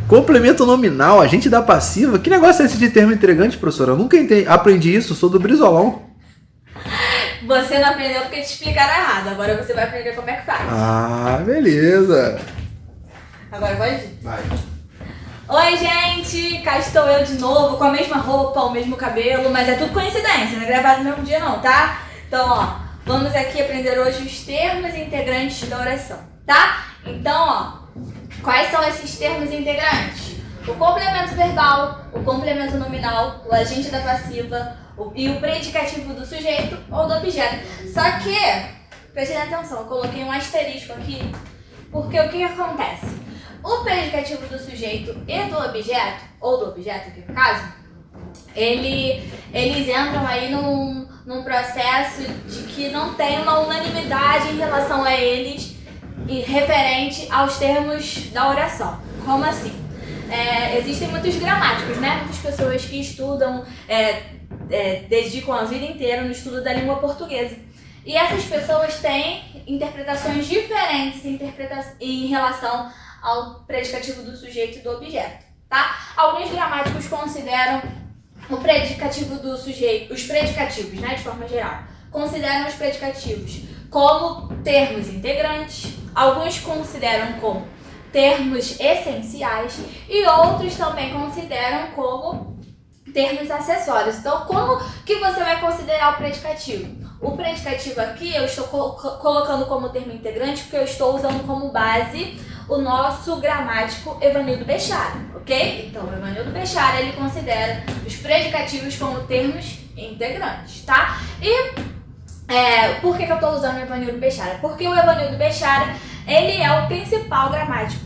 Complemento nominal, agente da passiva. Que negócio é esse de termo intrigante, professora? Eu nunca aprendi isso, sou do Brizolão. Você não aprendeu porque te explicaram errado. Agora você vai aprender como é que faz. Ah, beleza. Agora pode ir. Vai. Oi, gente! Cá estou eu de novo, com a mesma roupa, o mesmo cabelo, mas é tudo coincidência, não é gravado no mesmo dia não, tá? Então, ó, vamos aqui aprender hoje os termos integrantes da oração, tá? Então, ó, quais são esses termos integrantes? O complemento verbal, o complemento nominal, o agente da passiva e o predicativo do sujeito ou do objeto. Só que, prestem atenção, eu coloquei um asterisco aqui, porque o que acontece? O predicativo do sujeito e do objeto, ou do objeto aqui no caso, eles entram aí num processo de que não tem uma unanimidade em relação a eles e referente aos termos da oração. Como assim? Existem muitos gramáticos, né? Muitas pessoas que estudam, dedicam a vida inteira no estudo da língua portuguesa. E essas pessoas têm interpretações diferentes em relação ao predicativo do sujeito e do objeto, tá? Alguns gramáticos consideram o predicativo do sujeito, os predicativos, né, de forma geral, consideram os predicativos como termos integrantes, alguns consideram como termos essenciais e outros também consideram como termos acessórios. Então, como que você vai considerar o predicativo? O predicativo aqui eu estou colocando como termo integrante porque eu estou usando como base o nosso gramático Evanildo Bechara, ok? Então, o Evanildo Bechara, ele considera os predicativos como termos integrantes, tá? E por que eu estou usando o Evanildo Bechara? Porque o Evanildo Bechara, ele é o principal gramático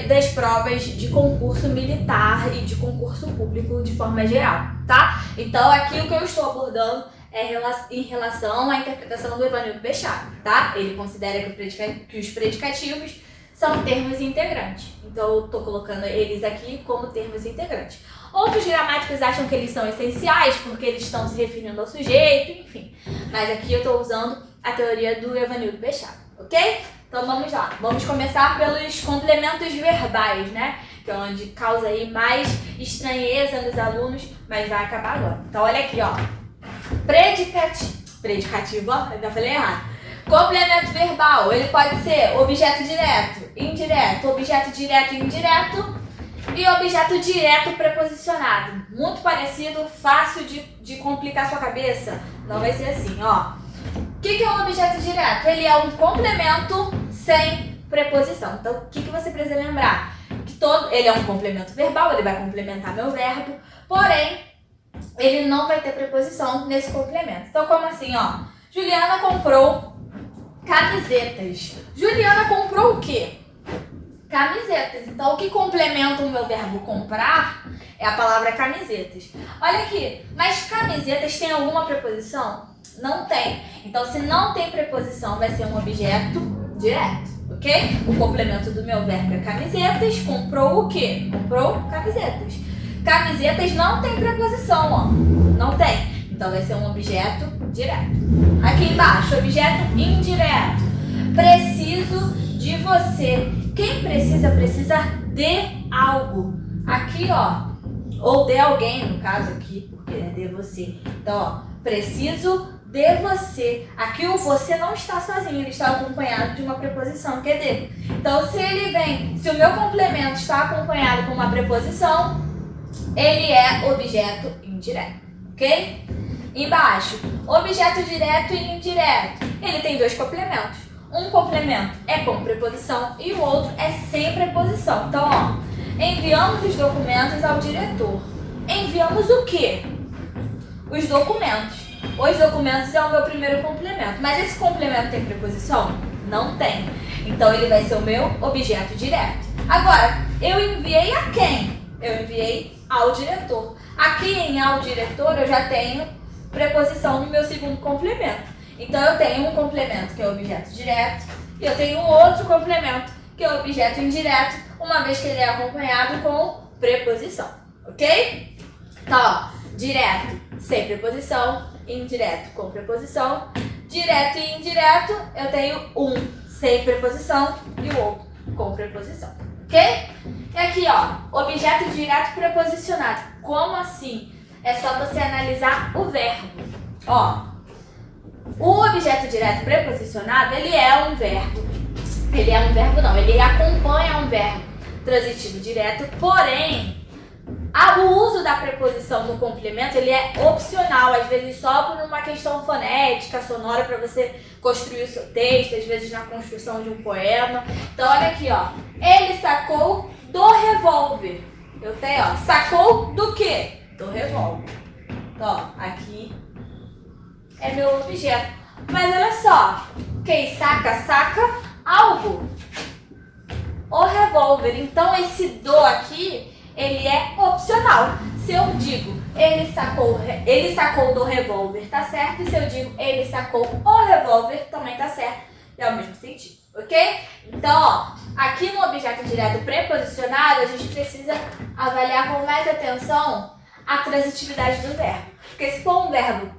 das provas de concurso militar e de concurso público de forma geral, tá? Então, aqui o que eu estou abordando é em relação à interpretação do Evanildo Bechara, tá? Ele considera que os predicativos são termos integrantes. Então, eu estou colocando eles aqui como termos integrantes. Outros gramáticos acham que eles são essenciais porque eles estão se referindo ao sujeito, enfim. Mas aqui eu estou usando a teoria do Evanildo Bechara, ok? Então, vamos lá. Vamos começar pelos complementos verbais, né? Que é onde causa aí mais estranheza nos alunos, mas vai acabar agora. Então, olha aqui, ó. Predicativo, ó, eu já falei errado. Complemento verbal, ele pode ser objeto direto, indireto, objeto direto e indireto e objeto direto preposicionado. Muito parecido, fácil de complicar sua cabeça. Não vai ser assim, ó. O que é um objeto direto? Ele é um complemento sem preposição. Então, o que você precisa lembrar? Que ele é um complemento verbal, ele vai complementar meu verbo, porém, ele não vai ter preposição nesse complemento. Então, como assim, ó? Juliana comprou camisetas. Juliana comprou o quê? Camisetas. Então, o que complementa o meu verbo comprar é a palavra camisetas. Olha aqui, mas camisetas tem alguma preposição? Não tem. Então, se não tem preposição, vai ser um objeto direto, ok? O complemento do meu verbo é camisetas. Comprou o quê? Comprou camisetas. Camisetas não tem preposição, ó. Não tem. Então, vai ser um objeto direto. Aqui embaixo, objeto indireto. Preciso de você. Quem precisa de algo. Aqui, ó. Ou de alguém, no caso aqui, porque é de você. Então, ó. Preciso de você. Aqui o você não está sozinho, ele está acompanhado de uma preposição, que é de. Então, se o meu complemento está acompanhado com uma preposição, ele é objeto indireto, ok? Embaixo, objeto direto e indireto. Ele tem dois complementos. Um complemento é com preposição e o outro é sem preposição. Então, ó, enviamos os documentos ao diretor. Enviamos o quê? Os documentos. Os documentos é o meu primeiro complemento. Mas esse complemento tem preposição? Não tem. Então, ele vai ser o meu objeto direto. Agora, eu enviei a quem? Eu enviei ao diretor. Aqui em ao diretor eu já tenho preposição no meu segundo complemento. Então eu tenho um complemento que é o objeto direto e eu tenho outro complemento que é o objeto indireto, uma vez que ele é acompanhado com preposição, ok? Então, ó, direto sem preposição, indireto com preposição, direto e indireto eu tenho um sem preposição e o outro com preposição, ok? E aqui, ó, objeto direto preposicionado. Como assim? É só você analisar o verbo. Ó, o objeto direto preposicionado, ele é um verbo. Ele é um verbo não, ele acompanha um verbo transitivo direto, porém, o uso da preposição no complemento, ele é opcional, às vezes só por uma questão fonética, sonora, para você construir o seu texto, às vezes na construção de um poema. Então, olha aqui, ó. Ele sacou do revólver. Eu tenho, ó, sacou do quê? Do revólver. Então, ó, aqui é meu objeto. Mas olha só, quem saca, saca algo. O revólver. Então, esse do aqui, ele é opcional. Se eu digo ele sacou do revólver, tá certo? E se eu digo ele sacou o revólver, também tá certo. É o mesmo sentido, ok? Então, ó, aqui no objeto direto preposicionado, a gente precisa avaliar com mais atenção a transitividade do verbo. Porque se for um verbo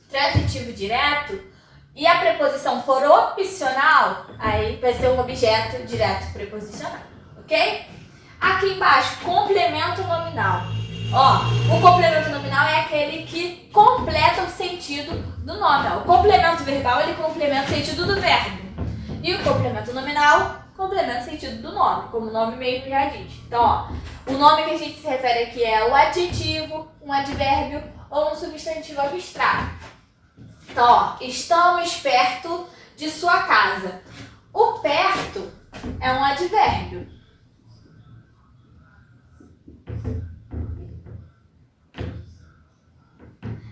transitivo direto e a preposição for opcional, aí vai ser um objeto direto preposicionado, ok? Aqui embaixo, complemento nominal. Ó, o complemento nominal é aquele que completa o sentido do nome. Ó. O complemento verbal, ele complementa o sentido do verbo. E o complemento nominal complementa o sentido do nome, como o nome mesmo já diz. Então, ó, o nome que a gente se refere aqui é o adjetivo, um advérbio ou um substantivo abstrato. Então, ó, estamos perto de sua casa. O perto é um advérbio.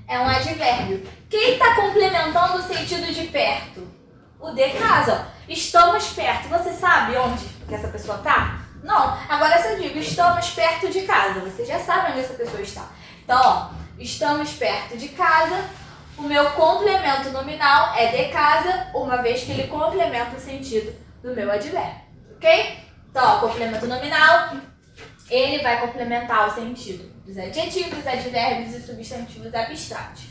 É um advérbio. Quem está complementando o sentido de perto? O de casa. Ó. Estamos perto. Você sabe onde que essa pessoa está? Não. Agora, se eu digo estamos perto de casa, você já sabe onde essa pessoa está. Então, ó, estamos perto de casa. O meu complemento nominal é de casa, uma vez que ele complementa o sentido do meu advérbio. Ok? Então, ó, complemento nominal, ele vai complementar o sentido dos adjetivos, advérbios e substantivos abstratos.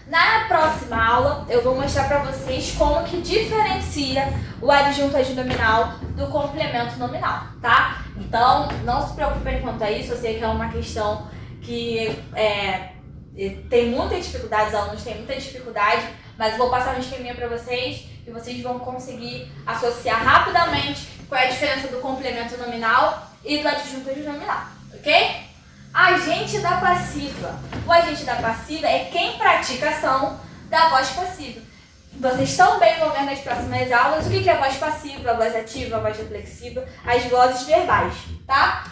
Na próxima aula, eu vou mostrar para vocês como que diferencia o adjunto adnominal do complemento nominal, tá? Então, não se preocupem quanto a isso, eu sei que é uma questão que tem muita dificuldade, os alunos têm muita dificuldade, mas eu vou passar um esqueminha para vocês e vocês vão conseguir associar rapidamente qual é a diferença do complemento nominal e do adjunto adnominal, ok? Agente da passiva. O agente da passiva é quem pratica a ação da voz passiva. Vocês também vão ver nas próximas aulas o que é a voz passiva, a voz ativa, a voz reflexiva, as vozes verbais, tá?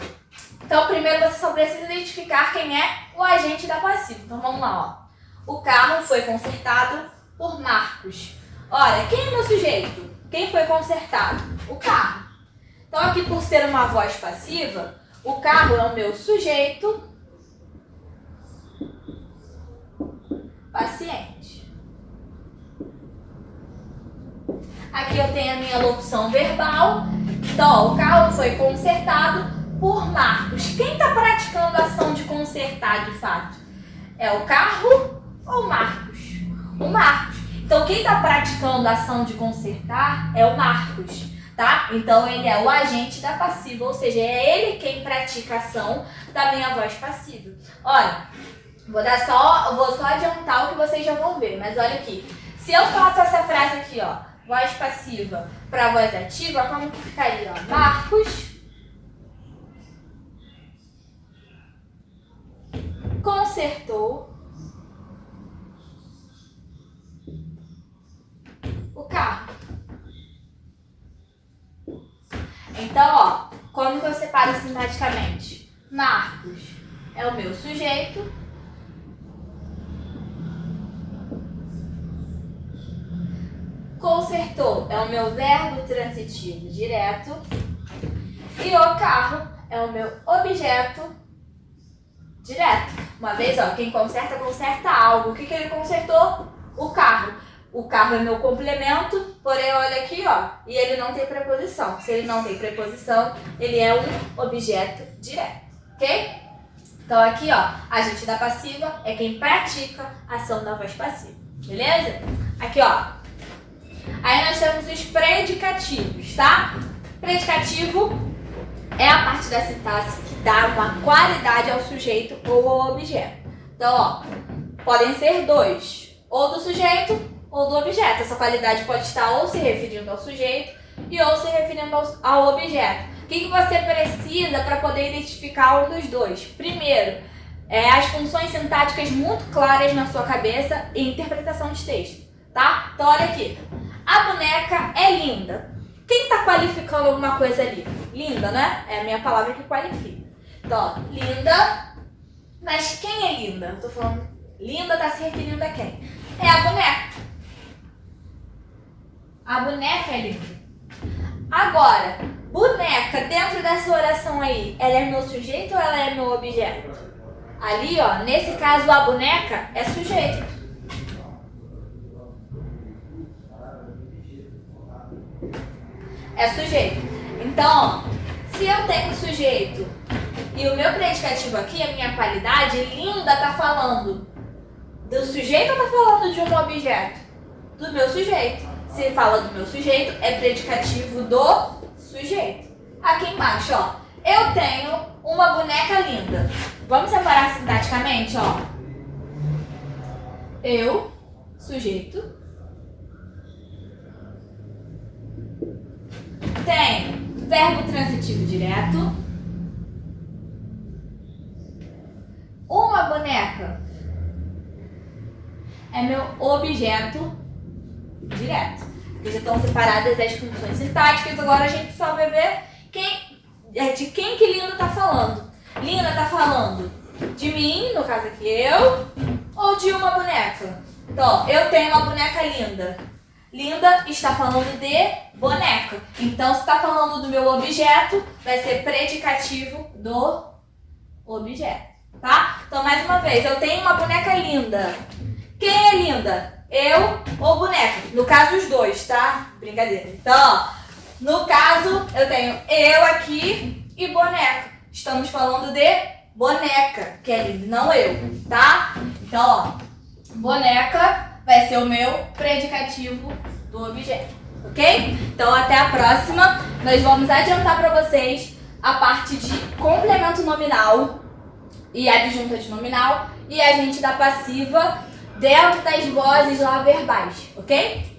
Então, primeiro você só precisa identificar quem é o agente da passiva. Então, vamos lá, ó. O carro foi consertado por Marcos. Olha, quem é meu sujeito? Quem foi consertado? O carro. Então, aqui por ser uma voz passiva, o carro é o meu sujeito paciente. Aqui eu tenho a minha locução verbal. Então, ó, o carro foi consertado por Marcos. Quem está praticando a ação de consertar de fato? É o carro ou o Marcos? O Marcos. Então, quem está praticando a ação de consertar é o Marcos. Tá? Então, ele é o agente da passiva, ou seja, é ele quem pratica a ação da minha voz passiva. Olha, vou só adiantar o que vocês já vão ver, mas olha aqui. Se eu faço essa frase aqui, ó, voz passiva para voz ativa, como que ficaria? Ó? Marcos consertou o carro. Então, ó, como que eu separo sintaticamente? Marcos é o meu sujeito. Consertou é o meu verbo transitivo direto. E o carro é o meu objeto direto. Uma vez, ó, quem conserta, conserta algo. O que ele consertou? O carro. O carro é meu complemento, porém, olha aqui, ó, e ele não tem preposição. Se ele não tem preposição, ele é um objeto direto, ok? Então, aqui, ó, agente da passiva é quem pratica a ação da voz passiva, beleza? Aqui, ó, aí nós temos os predicativos, tá? Predicativo é a parte da sintaxe que dá uma qualidade ao sujeito ou ao objeto. Então, ó, podem ser dois, ou do sujeito ou do objeto. Essa qualidade pode estar ou se referindo ao sujeito e ou se referindo ao objeto. O que você precisa para poder identificar um dos dois? Primeiro, as funções sintáticas muito claras na sua cabeça e interpretação de texto, tá? Então, olha aqui. A boneca é linda. Quem está qualificando alguma coisa ali? Linda, né? É a minha palavra que qualifica. Então, ó, linda. Mas quem é linda? Eu tô falando, linda está se referindo a quem? É a boneca. A boneca é linda. Agora, boneca, dentro dessa oração aí, ela é meu sujeito ou ela é meu objeto? Ali, ó, nesse caso, a boneca é sujeito. É sujeito. Então, ó, se eu tenho sujeito e o meu predicativo aqui, a minha qualidade, linda tá falando do sujeito ou tá falando de um objeto? Do meu sujeito. Se fala do meu sujeito, é predicativo do sujeito. Aqui embaixo, ó, eu tenho uma boneca linda. Vamos separar sintaticamente, ó. Eu, sujeito, tem verbo transitivo direto. Uma boneca é meu objeto direto. Aqui já estão separadas as funções sintáticas. Agora a gente só vai ver de quem que Linda está falando. Linda está falando de mim, no caso aqui eu, ou de uma boneca? Então, eu tenho uma boneca linda. Linda está falando de boneca. Então, se está falando do meu objeto, vai ser predicativo do objeto, tá? Então, mais uma vez, eu tenho uma boneca linda. Quem é linda? Eu ou boneca? No caso, os dois, tá? Brincadeira. Então, ó, no caso, eu tenho eu aqui e boneca. Estamos falando de boneca, que é linda, não eu, tá? Então, ó, boneca vai ser o meu predicativo do objeto, ok? Então, até a próxima. Nós vamos adiantar para vocês a parte de complemento nominal e adjunta de nominal e agente da passiva dentro das vozes lá verbais, ok?